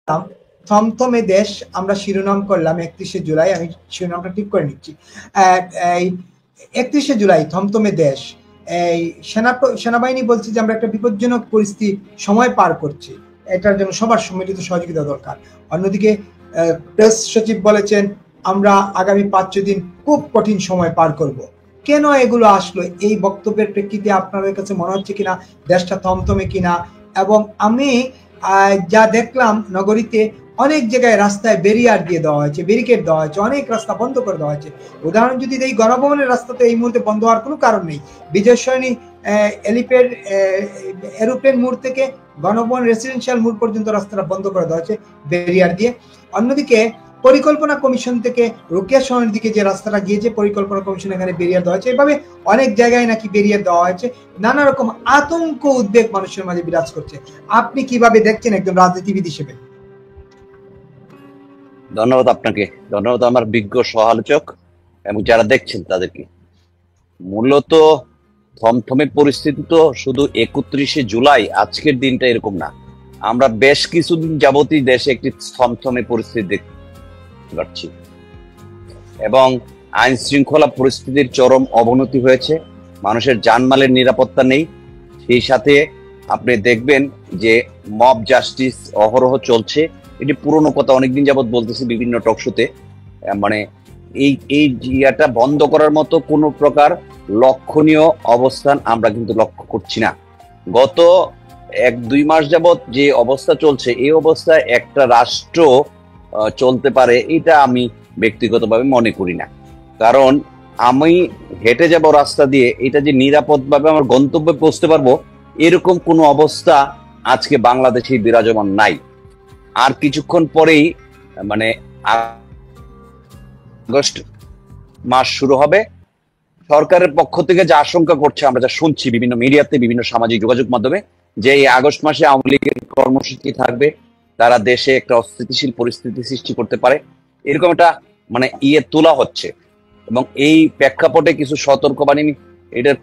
থমথমে দেশ আমরা শিরোনাম করলাম 31শে জুলাই, আমি শিরোনামটা ঠিক করে নিচ্ছি। এই 31শে জুলাই থমথমে দেশ, এই সেনাবাহিনী বলছে যে আমরা একটা বিপজ্জনক পরিস্থিতি সময় পার করছি, এটার জন্য সবার সম্মিলিত সহযোগিতা দরকার। অন্যদিকে প্রেস সচিব বলেছেন আমরা আগামী 5-6 দিন খুব কঠিন সময় পার করব। কেন এগুলো আসলো? এই বক্তব্যের প্রেক্ষিতে আপনাদের কাছে মনে হচ্ছে কিনা দেশটা থমথমে কিনা? এবং আমি যা দেখলাম নগরীতে অনেক জায়গায় রাস্তায় ব্যারিয়ার দিয়ে দেওয়া হয়েছে, ব্যারিকেড দেওয়া হয়েছে, অনেক রাস্তা বন্ধ করে দেওয়া হয়েছে। উদাহরণ যদি এই গণভবনের রাস্তা তো এই মুহূর্তে বন্ধ হওয়ার কোনো কারণ নেই। বিজয় সরণি এলিপ্যাড এরোপ্লেন মোড় থেকে গণভবন রেসিডেন্সিয়াল মোড় পর্যন্ত রাস্তাটা বন্ধ করে দেওয়া হয়েছে ব্যারিয়ার দিয়ে। অন্যদিকে পরিকল্পনা কমিশন থেকে রোকেয়া শহরের দিকে যে রাস্তাটা গিয়েছে, পরিকল্পনা কমিশন এখানে ব্যারিয়ার দেওয়া হয়েছে। এভাবে অনেক জায়গায় নাকি ব্যারিয়ার দেওয়া হয়েছে। নানা রকম আতঙ্ক উদ্বেগ মানুষের মাঝে বিরাজ করছে। আপনি কিভাবে দেখছেন একজন রাজনীতিবিদ হিসেবে? ধন্যবাদ আপনাকে, ধন্যবাদ আমার বিজ্ঞ সহালোচক এবং যারা দেখছেন তাদেরকে। মূলত থমথমে পরিস্থিতি তো শুধু 31শে জুলাই আজকের দিনটা এরকম না, আমরা বেশ কিছুদিন যাবতই দেশে একটি থমথমে পরিস্থিতি দেখতে পাচ্ছি এবং আইন শৃঙ্খলা পরিস্থিতির চরম অবনতি হয়েছে। মানুষের জানমালের নিরাপত্তা নেই। সেই সাথে আপনি দেখবেন যে মব জাস্টিস অহরহ চলছে। এটি পুরনো কথা, অনেকদিন যাবত বলতেছি বিভিন্ন টকশোতে। মানে এই জিয়াটা বন্ধ করার মতো কোনো প্রকার লক্ষণীয় অবস্থান আমরা কিন্তু লক্ষ্য করছি না। গত 1-2 মাস যাবত যে অবস্থা চলছে, এই অবস্থায় একটা রাষ্ট্র চলতে পারে এটা আমি ব্যক্তিগতভাবে মনে করি না। কারণ আমি হেঁটে যাব রাস্তা দিয়ে, এটা যে নিরাপদভাবে আমার গন্তব্যে পৌঁছতে পারবো এরকম কোনো অবস্থা আজকে বাংলাদেশে বিরাজমান নাই। আর কিছুক্ষণ পরেই মানে আগস্ট মাস শুরু হবে। সরকারের পক্ষ থেকে যে আশঙ্কা করছে, আমরা যা শুনছি বিভিন্ন মিডিয়াতে, বিভিন্ন সামাজিক যোগাযোগ মাধ্যমে, যে এই আগস্ট মাসে আওয়ামী লীগের কর্মসূচি থাকবে, তারা দেশে একটা অস্থিতিশীল পরিস্থিতি সৃষ্টি করতে পারে, এরকম একটা মানে তোলা হচ্ছে। এবং এই প্রেক্ষাপটে কিছু সতর্কবাণী, এটার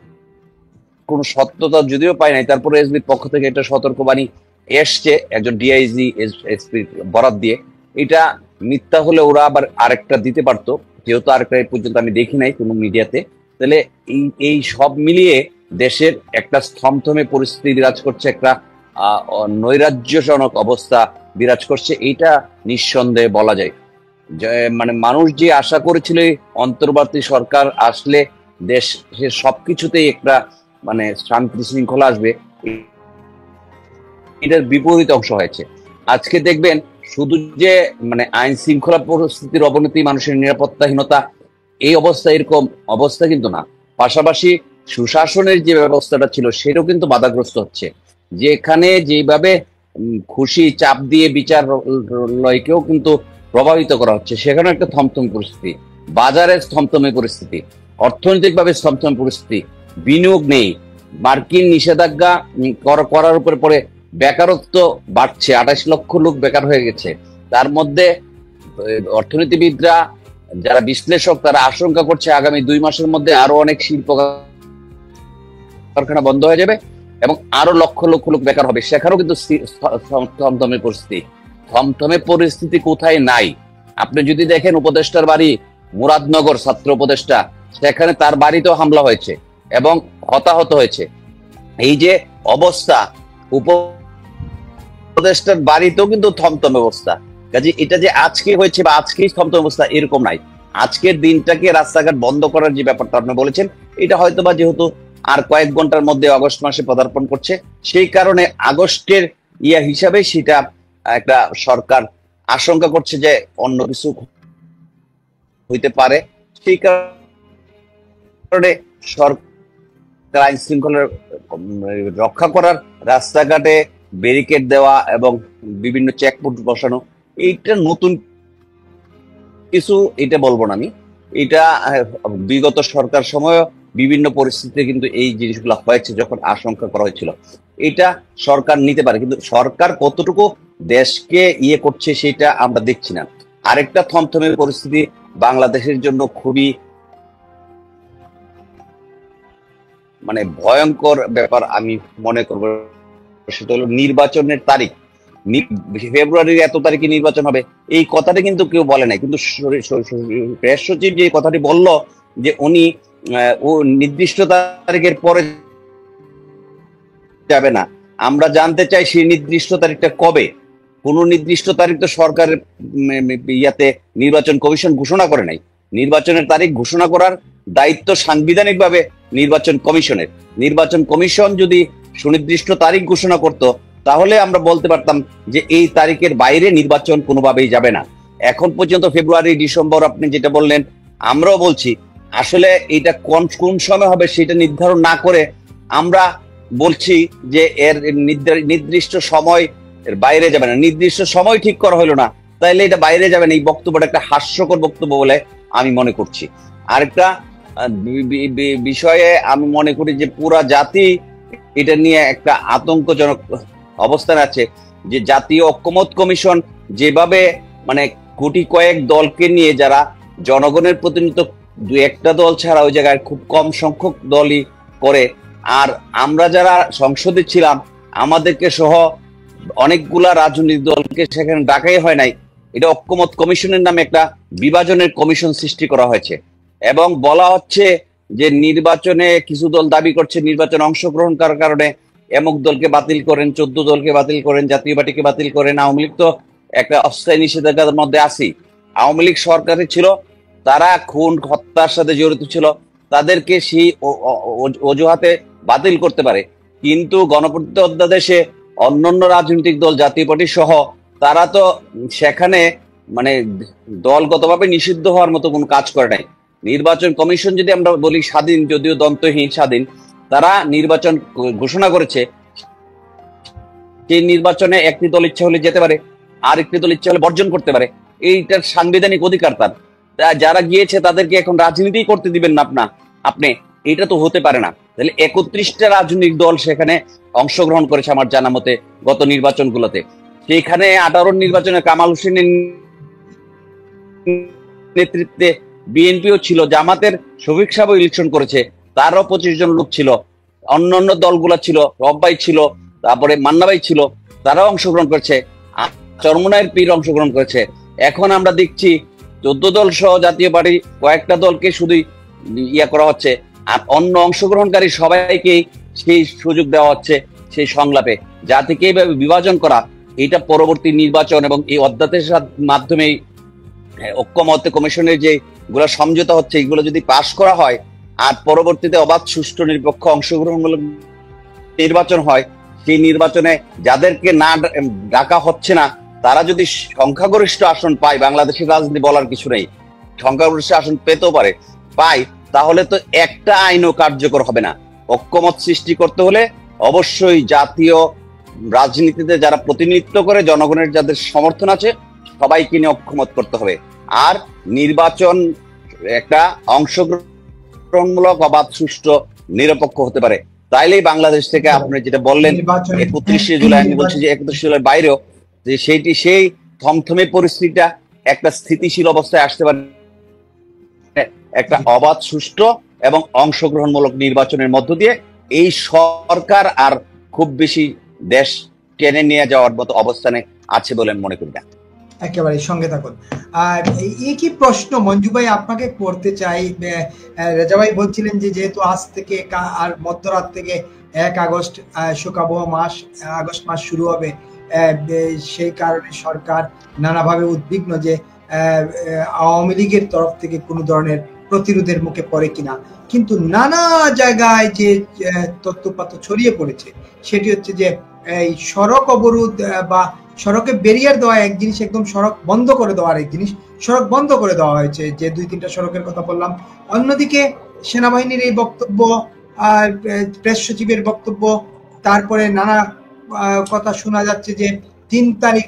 কোন সত্যতা যদিও পাই নাই, তারপরে এসবির পক্ষ থেকে একটা সতর্কবাণী এসছে একজন ডিআইজি এসপি বরাদ দিয়ে। এটা মিথ্যা হলে ওরা আবার আরেকটা দিতে পারতো, যেহেতু আরেকটা পর্যন্ত আমি দেখি নাই কোনো মিডিয়াতে। তাহলে এই সব মিলিয়ে দেশের একটা থমথমে পরিস্থিতি বিরাজ করছে, একটা নৈরাজ্যজনক অবস্থা বিরাজ করছে, এইটা নিঃসন্দেহে বলা যায়। মানে মানুষ যে আশা করেছিল অন্তর্বর্তী সরকার আসলে দেশের সবকিছুতেই একটা মানে শান্তি শৃঙ্খলা আসবে, এটার বিপরীত অংশ হয়েছে। আজকে দেখবেন শুধু যে মানে আইন শৃঙ্খলা পরিস্থিতির অবনতি, মানুষের নিরাপত্তাহীনতা, এই অবস্থা, এরকম অবস্থা কিন্তু না। পাশাপাশি সুশাসনের যে ব্যবস্থাটা ছিল সেটাও কিন্তু বাধাগ্রস্ত হচ্ছে। যেখানে যেভাবে খুশি চাপ দিয়ে বিচারালয়কেও কিন্তু প্রভাবিত করা হচ্ছে, সেখানে একটা থমথমে পরিস্থিতি, বাজারের থমথমে পরিস্থিতি, অর্থনৈতিকভাবে থমথমে পরিস্থিতি, বিনিয়োগ নেই, মার্কিন নিষেধাজ্ঞা করার উপর পরে বেকারত্ব বাড়ছে, 28 লক্ষ লোক বেকার হয়ে গেছে। তার মধ্যে অর্থনীতিবিদরা, যারা বিশ্লেষক, তারা আশঙ্কা করছে আগামী 2 মাসের মধ্যে আরো অনেক শিল্প কারখানা বন্ধ হয়ে যাবে এবং আরো লক্ষ লক্ষ লোক বেকার হবে। সেখানেও কিন্তু থমথমে পরিস্থিতি। থমথমে পরিস্থিতি কোথায় নাই? আপনি যদি দেখেন উপদেষ্টার বাড়ি মুরাদনগর, ছাত্র উপদেষ্টা, সেখানে তার বাড়িতেও হামলা হয়েছে এবং হতাহত হয়েছে। এই যে অবস্থা, উপদেষ্টার বাড়িতেও কিন্তু থমথমে অবস্থা। কাজে এটা যে আজকে হয়েছে বা আজকেই থমথমে অবস্থা এরকম নাই। আজকের দিনটাকে রাস্তাঘাট বন্ধ করার যে ব্যাপারটা আপনি বলেছেন, এটা হয়তো বা যেহেতু আর কয়েক ঘন্টার মধ্যে আগস্ট মাসে পদার্পণ করছে, সেই কারণে আগস্টের হিসাবে সেটা একটা সরকার আশঙ্কা করছে যে অন্য কিছু হইতে পারে। সেই কারণে সরকার আইন শৃঙ্খলা রক্ষা করার রাস্তাঘাটে ব্যারিকেড দেওয়া এবং বিভিন্ন চেকপোস্ট বসানো, এইটা নতুন কিছু এটা বলবো না আমি। এটা বিগত সরকার সময় বিভিন্ন পরিস্থিতিতে কিন্তু এই জিনিসগুলো হয়েছে, যখন আশঙ্কা করা হয়েছিল। এটা সরকার নিতে পারে, কিন্তু সরকার কতটুকু দেশকে করছে সেটা আমরা দেখছি না। আরেকটা থমথমে পরিস্থিতি বাংলাদেশের জন্য খুবই মানে ভয়ঙ্কর ব্যাপার আমি মনে করবো, সেটা হলো নির্বাচনের তারিখ। ফেব্রুয়ারির এত তারিখে নির্বাচন হবে, এই কথাটা কিন্তু কেউ বলে নাই। কিন্তু প্রেস সচিব যে কথাটি বলল যে উনি ও নির্দিষ্ট তারিখের পরে যাবে না, আমরা জানতে চাই সেই নির্দিষ্ট তারিখটা কবে। কোন নির্দিষ্ট তারিখ তো সরকারের ইয়াতে নির্বাচন কমিশন ঘোষণা করে নাই। নির্বাচনের তারিখ ঘোষণা করার দায়িত্ব সাংবিধানিকভাবে নির্বাচন কমিশনের। নির্বাচন কমিশন যদি সুনির্দিষ্ট তারিখ ঘোষণা করত তাহলে আমরা বলতে পারতাম যে এই তারিখের বাইরে নির্বাচন কোনোভাবেই যাবে না। এখন পর্যন্ত ফেব্রুয়ারি ডিসেম্বর আপনি যেটা বললেন, আমরাও বলছি আসলে এটা কোন সময় হবে সেটা নির্ধারণ না করে আমরা বলছি যে এর নির্দিষ্ট সময় এর বাইরে যাবে না। নির্দিষ্ট সময় ঠিক করা হলো না, তাইলে এটা বাইরে যাবে না। এই বক্তব্যটা একটা হাস্যকর বক্তব্য বলে আমি মনে করছি। আরেকটা বিষয়ে আমি মনে করি যে পুরা জাতি এটা নিয়ে একটা আতঙ্কজনক অবস্থান আছে, যে জাতীয় ঐক্যমত্য কমিশন যেভাবে মানে কোটি কয়েক দলকে নিয়ে, যারা জনগণের প্রতিনিধিত্ব দু একটা দল ছাড়া ওই জায়গায় খুব কম সংখ্যক দলই করে, আর আমরা যারা সংসদে ছিলাম আমাদেরকে সহ অনেকগুলা রাজনৈতিক দলকে সেখানে ডাকাই হয় নাই। এটা ঐক্যমত্য কমিশনের নামে একটা বিভাজনের কমিশন সৃষ্টি করা হয়েছে এবং বলা হচ্ছে যে নির্বাচনে কিছু দল দাবি করছে নির্বাচনে অংশগ্রহণ করার কারণে এমক দলকে বাতিল করেন, 14 দলকে বাতিল করেন, জাতীয় পার্টিকে বাতিল করেন। আওয়ামী লীগ তো একটা অস্থায়ী নিষেধাজ্ঞার মধ্যে আছেই। আওয়ামী লীগ সরকারে ছিল, তারা খুন হত্যার সাথে জড়িত ছিল, তাদেরকে সেই অজুহাতে বাতিল করতে পারে। কিন্তু গণপ্রজাতন্ত্রী অধ্যাদেশে অন্যান্য রাজনৈতিক দল, জাতীয় পার্টি সহ তারা তো সেখানে মানে দলগতভাবে নিষিদ্ধ হওয়ার মতো কোনো কাজ করে নাই। নির্বাচন কমিশন যদি আমরা বলি স্বাধীন, যদিও দন্তহীন স্বাধীন, তারা নির্বাচন ঘোষণা করেছে। সেই নির্বাচনে একটি দল ইচ্ছা হলে যেতে পারে, আর একটি দল ইচ্ছা হলে বর্জন করতে পারে। এইটার সাংবিধানিক অধিকার তার। যারা গিয়েছে তাদেরকে এখন রাজনীতি করতে দিবেন না আপনি, এটা তো হতে পারে না। তাহলে 31টা রাজনৈতিক দল সেখানে অংশগ্রহণ করেছে আমার জানা মতে গত নির্বাচনগুলোতে। সেখানে 18 নির্বাচনে কামাল হোসেনের নেতৃত্বে বিএনপিও ছিল, জামাতের শফিক সাহেব ইলেকশন করেছে, তারও 25 জন লোক ছিল, অন্যান্য দলগুলা ছিল, রব্বাই ছিল, তারপরে মান্নাবাই ছিল, তারাও অংশগ্রহণ করেছে, চরমনায়ের পীর অংশগ্রহণ করেছে। এখন আমরা দেখছি 14 দল সহ জাতীয় পার্টি কয়েকটা দলকে শুধু ইয়া করা হচ্ছে, আর অন্য অংশগ্রহণকারী সবাইকে সেই সুযোগ দেওয়া হচ্ছে সেই সংলাপে। জাতিকে এইভাবে বিভাজন করা, এটা পরবর্তী নির্বাচন এবং এই অধ্যাদেশের মাধ্যমে ঐক্যমত্য কমিশনের যে গুলো সমঝোতা হচ্ছে এগুলো যদি পাশ করা হয় আর পরবর্তীতে অবাধ, সুষ্ঠু, নিরপেক্ষ, অংশগ্রহণমূলক নির্বাচন হয়, সেই নির্বাচনে যাদেরকে না ডাকা হচ্ছে না তারা যদি সংখ্যাগরিষ্ঠ আসন পায়, বাংলাদেশের রাজনীতি বলার কিছু নেই, সংখ্যাগরিষ্ঠ আসন পেতেও পারে, পায়, তাহলে তো একটা আইনও কার্যকর হবে না। ঐক্যমত সৃষ্টি করতে হলে অবশ্যই জাতীয় রাজনীতিতে যারা প্রতিনিধিত্ব করে, জনগণের যাদের সমর্থন আছে, সবাইকে নিয়ে ঐক্যমত করতে হবে। আর নির্বাচন একটা অংশগ্রহণমূলক, অবাধ, সুষ্ঠু, নিরপেক্ষ হতে পারে। তাইলেই বাংলাদেশ থেকে আপনি যেটা বললেন 31শে জুলাই, আমি বলছি যে 31শে জুলাই বাইরেও যে সেই থমথমে পরিস্থিতিটা একটা স্থিতিশীল অবস্থায় আসতে পারে, একটা অবাধ, সুষ্ঠু এবং অংশগ্রহণমূলক নির্বাচনের মধ্য দিয়ে এই সরকার আর খুব বেশি দেশ টেনে নিয়ে যাওয়ার মতো অবস্থানে আছে বলে মনে করি না। একেবারে সঙ্গে থাকুন। আর এই কি প্রশ্ন মঞ্জু ভাই আপনাকে করতে চাই, রেজা ভাই বলছিলেন যে যেহেতু আজ থেকে আর মধ্যরাত থেকে 1 আগস্ট শোকাবহ মাস, আগস্ট মাস শুরু হবে, সেই কারণে সরকার নানাভাবে উদ্বিগ্ন যে আওয়ামী লীগের তরফ থেকে কোনো ধরনের প্রতিরোধের মুখে পড়ে কিনা। কিন্তু নানা জায়গায় যে তথ্যপাত্র ছড়িয়ে পড়েছে সেটি হচ্ছে যে এই সড়ক অবরোধ বা সড়কে ব্যারিয়ার দেওয়া এক জিনিস, একদম সড়ক বন্ধ করে দেওয়ার এক জিনিস। সড়ক বন্ধ করে দেওয়া হয়েছে, যে 2-3টা সড়কের কথা বললাম। অন্যদিকে সেনাবাহিনীর এই বক্তব্য, আর প্রেস সচিবের বক্তব্য, তারপরে নানা কথা শোনা যাচ্ছে যে 3 তারিখ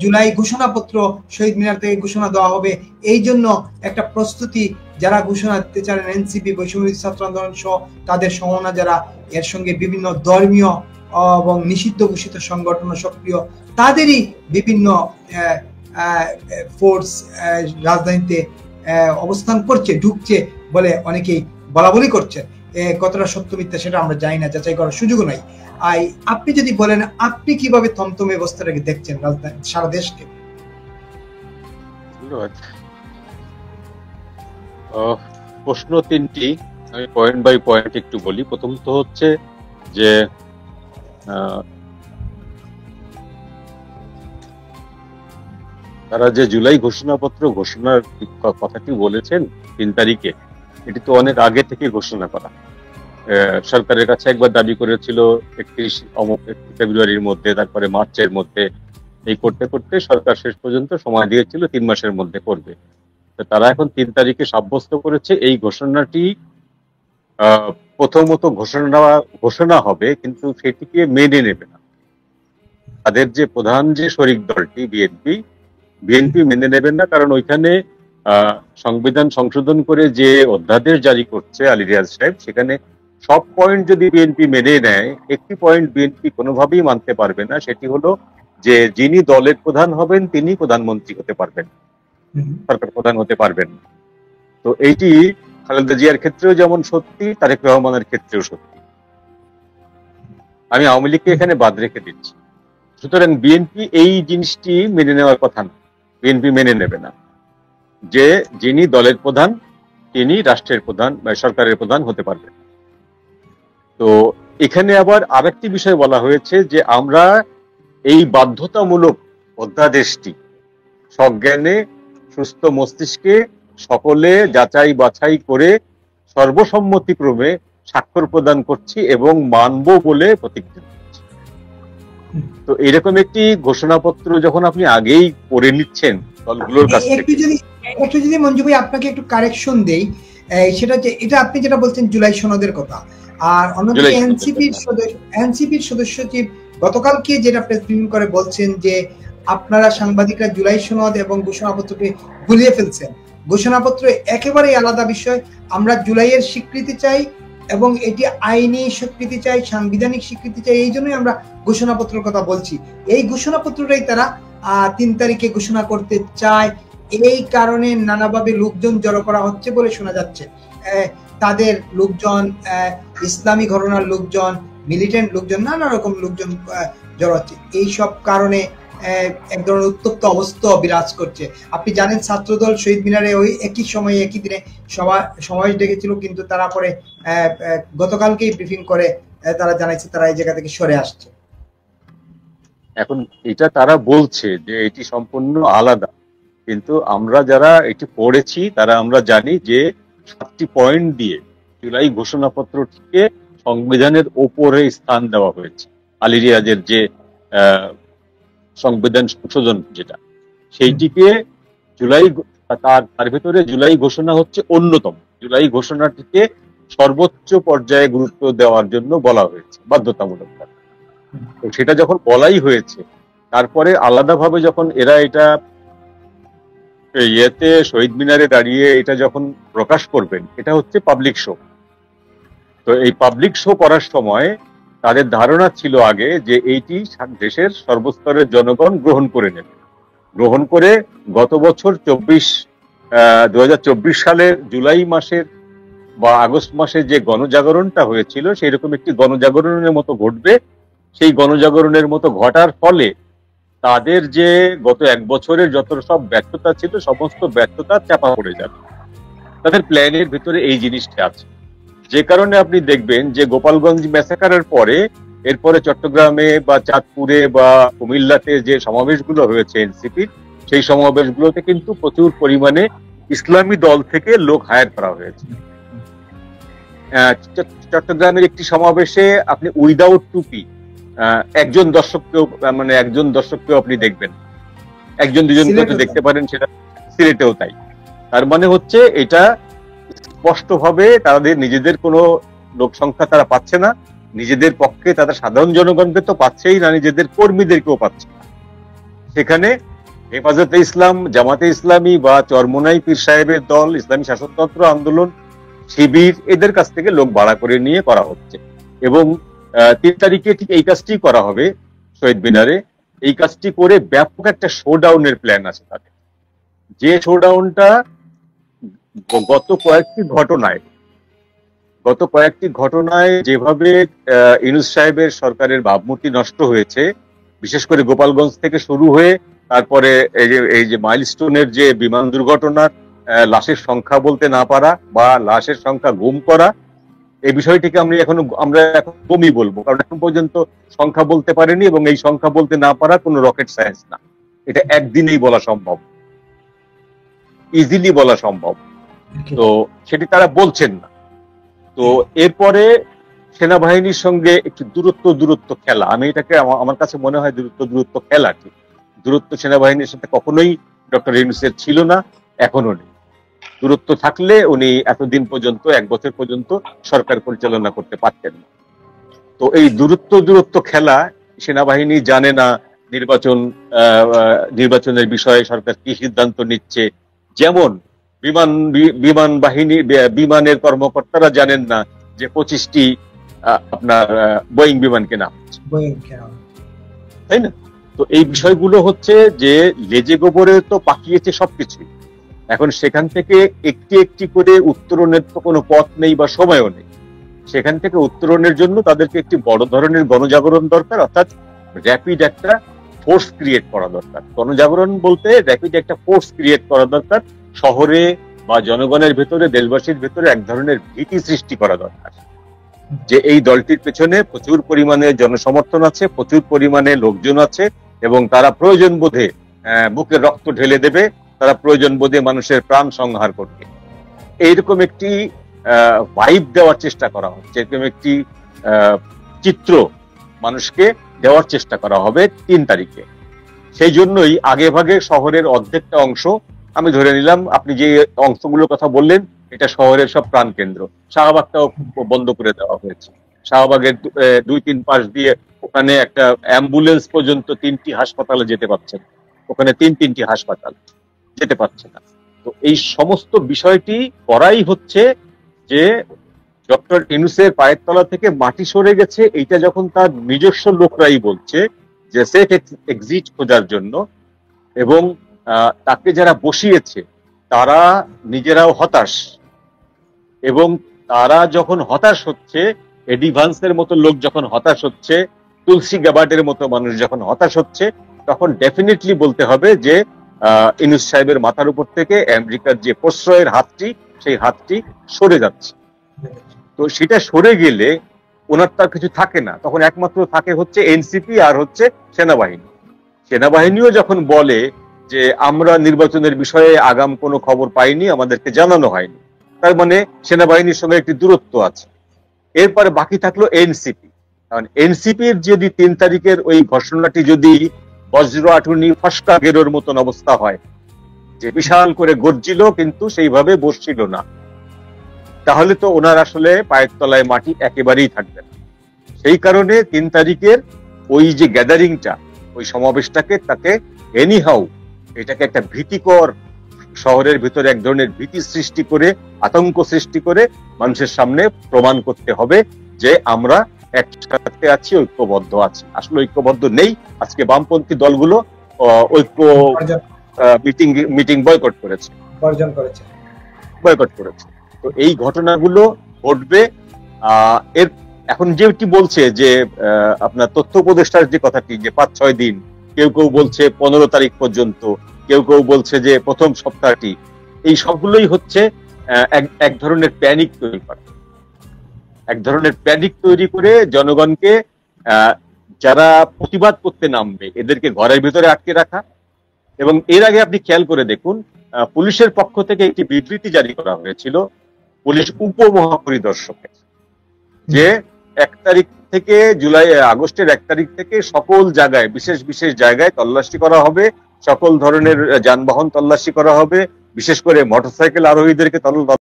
জুলাই ঘোষণাপত্র শহীদ মিনার থেকে ঘোষণা দেওয়া হবে। এই জন্য একটা প্রস্তুতি যারা ঘোষণা দিতে চান, এনসিপি, বৈষম্য ছাত্র আন্দোলন সহ তাদের সমন্বয় যারা, এর সঙ্গে বিভিন্ন ধর্মীয় এবং নিষিদ্ধ ঘোষিত সংগঠন সক্রিয়, তাদেরই বিভিন্ন ফোর্স রাজধানীতে অবস্থান করছে, ঢুকছে বলে অনেকেই বলা বলি করছেন। কতটা সত্য মিথ্যা সেটা আমরা জানি না, যাচাই করার সুযোগও নাই। আপনি যদি বলেন আপনি কিভাবে থমথমে অবস্থাটাকে দেখছেন রাজধানী সারা দেশকে? ধন্যবাদ। প্রশ্ন তিনটি, আমি পয়েন্ট বাই পয়েন্ট একটু বলি। প্রথমত হচ্ছে যে তারা যে জুলাই ঘোষণার কথাটি বলেছেন 3 তারিখে, এটি তো অনেক আগে থেকে ঘোষণা করা। সরকারের কাছে একবার দাবি করেছিল 31 ফেব্রুয়ারির মধ্যে, তারপরে মার্চের মধ্যে। এই করতে করতে সরকার শেষ পর্যন্ত সময় দিয়েছিল 3 মাসের মধ্যে করবে। তারা এখন 3 তারিখে সাব্যস্ত করেছে এই ঘোষণাটি প্রথমত ঘোষণা হবে, কিন্তু সেটিকে মেনে নেবে না। তাদের যে প্রধান যে শরিক দলটি বিএনপি মেনে নেবেন না, কারণ ওইখানে সংবিধান সংশোধন করে যে অধ্যাদেশ জারি করছে আলী রিয়াজ সাহেব, সেখানে সব পয়েন্ট যদি বিএনপি মেনে নেয়, একটি পয়েন্ট বিএনপি কোনোভাবেই মানতে পারবে না। সেটি হলো যে যিনি দলের প্রধান হবেন তিনি প্রধানমন্ত্রী হতে পারবেন, সরকার প্রধান হতে পারবেন। তো এইটি খালেদা জিয়ার ক্ষেত্রেও যেমন সত্যি, তারেক রহমানের ক্ষেত্রেও সত্যি। আমি আওয়ামী লীগকে এখানে বাদ রেখে দিচ্ছি। সুতরাং বিএনপি এই জিনিসটি মেনে নেওয়ার কথা না, বিএনপি মেনে নেবে না যে যিনি দলের প্রধান তিনি রাষ্ট্রের প্রধান বা সরকারের প্রধান হতে পারবেন। তো এখানে আবার আরেকটি বিষয় বলা হয়েছে যে আমরা এই বাধ্যতামূলক অধ্যাদেশটি সজ্ঞানে সুস্থ মস্তিষ্কে সকলে যাচাই বাছাই করে সর্বসম্মতিক্রমে স্বাক্ষর প্রদান করছি এবং মানব বলে প্রতিজ্ঞা করছি। তো এরকম একটি ঘোষণাপত্র যখন আপনি আগেই পড়ে নিচ্ছেন দলগুলোর কাছ থেকে, একটু যদি মঞ্জু ভাই আপনাকে একটু কারেকশন দেই, সেটা যে এটা আপনি যেটা বলছেন জুলাই সনদের কথা, আর অন্যদিকে এনসিপির সদস্য সচিব গতকালকে যেটা প্রেস ব্রিফিং করে বলছেন যে আপনারা সাংবাদিকরা জুলাই সনদ এবং ঘোষণাপত্রকে গুলিয়ে ফেলছেন। ঘোষণাপত্র একেবারেই আলাদা বিষয়। আমরা জুলাইয়ের স্বীকৃতি চাই এবং এটি আইনি স্বীকৃতি চাই, সাংবিধানিক স্বীকৃতি চাই, এই জন্যই আমরা ঘোষণাপত্রের কথা বলছি। এই ঘোষণাপত্রটাই তারা 3 তারিখে ঘোষণা করতে চায়। এই কারণে নানাভাবে লোকজন জড়ো করা হচ্ছে বলে শোনা যাচ্ছে। তাদের লোকজন, ইসলামী ঘরানার লোকজন, মিলিটেন্ট লোকজন, নানা রকম লোকজন জড়ো হচ্ছে। এইসব কারণে এক ধরনের উত্তপ্ত অবস্থা বিরাজ করছে। আপনি জানেন ছাত্রদল শহীদ মিনারে ওই একই সময়ে একই দিনে সমাবেশ ডেকেছিল, কিন্তু তারা পরে গতকালকেই ব্রিফিং করে তারা জানাইছে তারা এই জায়গা থেকে সরে আসছে। এখন এটা তারা বলছে যে এটি সম্পূর্ণ আলাদা, কিন্তু আমরা যারা এটি পড়েছি তারা আমরা জানি যে 7টি পয়েন্ট দিয়ে জুলাই ঘোষণাপত্রটিকে সংবিধানের ওপরে স্থান দেওয়া হয়েছে। আলী রিয়াজের যে সংবিধান সংশোধন যেটা, সেইটিকে তার ভিতরে জুলাই ঘোষণা হচ্ছে অন্যতম। জুলাই ঘোষণাটিকে সর্বোচ্চ পর্যায়ে গুরুত্ব দেওয়ার জন্য বলা হয়েছে বাধ্যতামূলক। তো সেটা যখন বলাই হয়েছে, তারপরে আলাদাভাবে যখন এরা এটা শহীদ মিনারে দাঁড়িয়ে এটা যখন প্রকাশ করবেন, এটা হচ্ছে পাবলিক শো। তো এই পাবলিক শো করার সময় তাদের ধারণা ছিল আগে যে এইটি দেশের সর্বস্তরের জনগণ গ্রহণ করে নেবে। গ্রহণ করে গত বছর 2024 সালের জুলাই মাসের বা আগস্ট মাসে যে গণজাগরণটা হয়েছিল, সেই রকম একটি গণজাগরণের মতো ঘটবে। সেই গণজাগরণের মতো ঘটার ফলে তাদের যে গত 1 বছরের যত সব ব্যর্থতা ছিল, সমস্ত ব্যর্থতা চাপা পড়ে যাবে। তাদের প্ল্যানের ভিতরে এই জিনিসটা আছে। যে কারণে আপনি দেখবেন যে গোপালগঞ্জ ম্যাসাকারের পরে এরপরে চট্টগ্রামে বা চাঁদপুরে বা কুমিল্লাতে যে সমাবেশগুলো হয়েছে এনসিপির, সেই সমাবেশগুলোতে কিন্তু প্রচুর পরিমাণে ইসলামী দল থেকে লোক হায়ার করা হয়েছে। চট্টগ্রামের একটি সমাবেশে আপনি উইদাউট টুপি একজন দর্শককেও আপনি দেখবেন, একজন দুজনকে দেখতে পারেন, সেটা সিলেটেও তাই। তার মানে হচ্ছে এটা স্পষ্টভাবে তাদের নিজেদের কোনো লোক সংখ্যা তারা পাচ্ছে না, নিজেদের পক্ষে তাদের সাধারণ জনগণকে তো পাচ্ছেই না, নিজেদের কর্মীদেরকেও পাচ্ছে না। সেখানে হেফাজতে ইসলাম, জামাতে ইসলামী বা চরমোনাই পীর সাহেবের দল, ইসলামী শাসনতন্ত্র আন্দোলন, শিবির, এদের কাছ থেকে লোক ভাড়া করে নিয়ে করা হচ্ছে। এবং 3 তারিখে ঠিক এই কাজটি করা হবে শহীদ মিনারে। এই কাজটি করে ব্যাপক একটা শোডাউনের প্ল্যান আছে তাদের, যে শোডাউনটা গত কয়েকটি ঘটনায় গত কয়েকটি ঘটনায় যেভাবে ইউনূস সাহেবের সরকারের ভাবমূর্তি নষ্ট হয়েছে, বিশেষ করে গোপালগঞ্জ থেকে শুরু হয়ে তারপরে এই যে মাইলস্টোনের যে বিমান দুর্ঘটনার লাশের সংখ্যা বলতে না পারা বা লাশের সংখ্যা গুম করা, এই বিষয়টিকে আমরা এখন কমই বলবো, কারণ এখন পর্যন্ত সংখ্যা বলতে পারেনি, এবং এই সংখ্যা বলতে না পারা কোনো রকেট সায়েন্স না, এটা একদিনেই বলা সম্ভব, ইজিলি বলা সম্ভব। তো সেটি তারা বলছেন না। তো এরপরে সেনাবাহিনীর সঙ্গে একটু দূরত্ব খেলা, আমি এটাকে আমার কাছে মনে হয় দূরত্ব খেলা। ঠিক দূরত্ব সেনাবাহিনীর সাথে কখনোই ডক্টর ইউনূসের ছিল না, এখনো নেই। দূরত্ব থাকলে উনি এতদিন পর্যন্ত 1 বছর পর্যন্ত সরকার পরিচালনা করতে পারতেন না। তো এই দূরত্ব খেলা, সেনাবাহিনী জানে না নির্বাচনের বিষয়ে সরকার কি সিদ্ধান্ত নিচ্ছে, যেমন বিমানের কর্মকর্তারা জানেন না যে 25টি আপনার বোয়িং বিমান কেনা হচ্ছে, তাই না? তো এই বিষয়গুলো হচ্ছে যে লেজে গোবরে তো পাকিয়েছে সবকিছু, এখন সেখান থেকে একটি একটি করে উত্তরণের তো কোনো পথ নেই বা সময়ও নেই। সেখান থেকে উত্তরণের জন্য তাদেরকে একটি বড় ধরনের গণজাগরণ দরকার, অর্থাৎ র্যাপিড একটা ফোর্স ক্রিয়েট করা দরকার। গণজাগরণ বলতে র্যাপিড একটা ফোর্স ক্রিয়েট করা দরকার, শহরে বা জনগণের ভেতরে, দেশবাসীর ভেতরে এক ধরনের ভীতি সৃষ্টি করা দরকার যে এই দলটির পেছনে প্রচুর পরিমাণে জনসমর্থন আছে, প্রচুর পরিমাণে লোকজন আছে, এবং তারা প্রয়োজন বোধে বুকের রক্ত ঢেলে দেবে, তারা প্রয়োজন বোধে মানুষের প্রাণ সংহার করবে। এইরকম একটি ভাইব দেওয়ার চেষ্টা করা হচ্ছে, এরকম একটি চিত্র মানুষকে দেওয়ার চেষ্টা করা হবে 3 তারিখে। সেই জন্যই আগে ভাগে শহরের অর্ধেকটা অংশ, আমি ধরে নিলাম আপনি যে অংশগুলোর কথা বললেন, এটা শহরের সব প্রাণকেন্দ্র। শাহবাগটাও বন্ধ করে দেওয়া হয়েছে। শাহবাগের 2-3 পাশ দিয়ে ওখানে একটা অ্যাম্বুলেন্স পর্যন্ত 3টি হাসপাতালে যেতে পারছে না, ওখানে 3টি হাসপাতাল যেতে পারছে না। তো এই সমস্ত বিষয়টি করাই হচ্ছে যে ডক্টর ইউনূসের পায়ের তলা থেকে মাটি সরে গেছে, এইটা যখন তার নিজস্ব লোকরাই বলছে যে সেফ এক্সিট খোঁজার জন্য, এবং তাকে যারা বসিয়েছে তারা নিজেরাও হতাশ, এবং তারা যখন হতাশ হচ্ছে, এডি ভান্সের মতো লোক যখন হতাশ হচ্ছে, তুলসী গ্যাবার্ডের মতো মানুষ যখন হতাশ হচ্ছে, তখন ডেফিনেটলি বলতে হবে যে ইউনূস সাহেবের মাথার উপর থেকে আমেরিকার যে প্রশ্রয়ের হাতটি, সেই হাতটি সরে যাচ্ছে। তো সেটা সরে গেলে ওনার তার কিছু থাকে না, তখন একমাত্র থাকে হচ্ছে এনসিপি আর হচ্ছে সেনাবাহিনী। সেনাবাহিনীও যখন বলে যে আমরা নির্বাচনের বিষয়ে আগাম কোনো খবর পাইনি, আমাদেরকে জানানো হয়নি, তার মানে সেনাবাহিনীর সঙ্গে একটি দূরত্ব আছে। এরপরে বাকি থাকলো এনসিপি। কারণ এনসিপির যদি 3 তারিখের ওই ঘোষণাটি যদি বজ্র আটুনি ফসকা গেরোর মতন অবস্থা হয়, যে বিশাল করে গর্জিল কিন্তু সেইভাবে বসছিল না, তাহলে তো ওনার আসলে পায়ের তলায় মাটি একেবারেই থাকবে না। সেই কারণে 3 তারিখের ওই যে গ্যাদারিংটা, ওই সমাবেশটাকে তাকে এনিহাউ এটাকে একটা ভীতিকর, শহরের ভিতরে এক ধরনের ভীতি সৃষ্টি করে, আতঙ্ক সৃষ্টি করে মানুষের সামনে প্রমাণ করতে হবে যে আমরা একসাথে আছি, ঐক্যবদ্ধ আছি। আসলে ঐক্যবদ্ধ নেই। আজকে বামপন্থী দলগুলো ঐক্য মিটিং বয়কট করেছে। তো এই ঘটনাগুলো ঘটবে। এর এখন যেটি বলছে যে আপনার তথ্য উপদেষ্টার যে কথাটি, যে 5-6 দিন, কেউ কেউ বলছে 15 তারিখ পর্যন্ত, কেউ কেউ বলছে যে প্রথম সপ্তাহটি, এই সবগুলোই হচ্ছে এক ধরনের প্যানিক তৈরি করা, এক ধরনের প্যানিক তৈরি করে জনগণকে, যারা প্রতিবাদ করতে নামবে এদেরকে ঘরের ভিতরে আটকে রাখা। এবং এর আগে আপনি খেয়াল করে দেখুন, পুলিশের পক্ষ থেকে একটি বিবৃতি জারি করা হয়েছিল পুলিশ উপমহাপরিদর্শকের, যে 1 তারিখ থেকে আগস্টের 1 তারিখ থেকে সকল জায়গায়, বিশেষ বিশেষ জায়গায় তল্লাশি করা হবে, সকল ধরনের যানবাহন তল্লাশি করা হবে, বিশেষ করে মোটরসাইকেল আরোহীদেরকে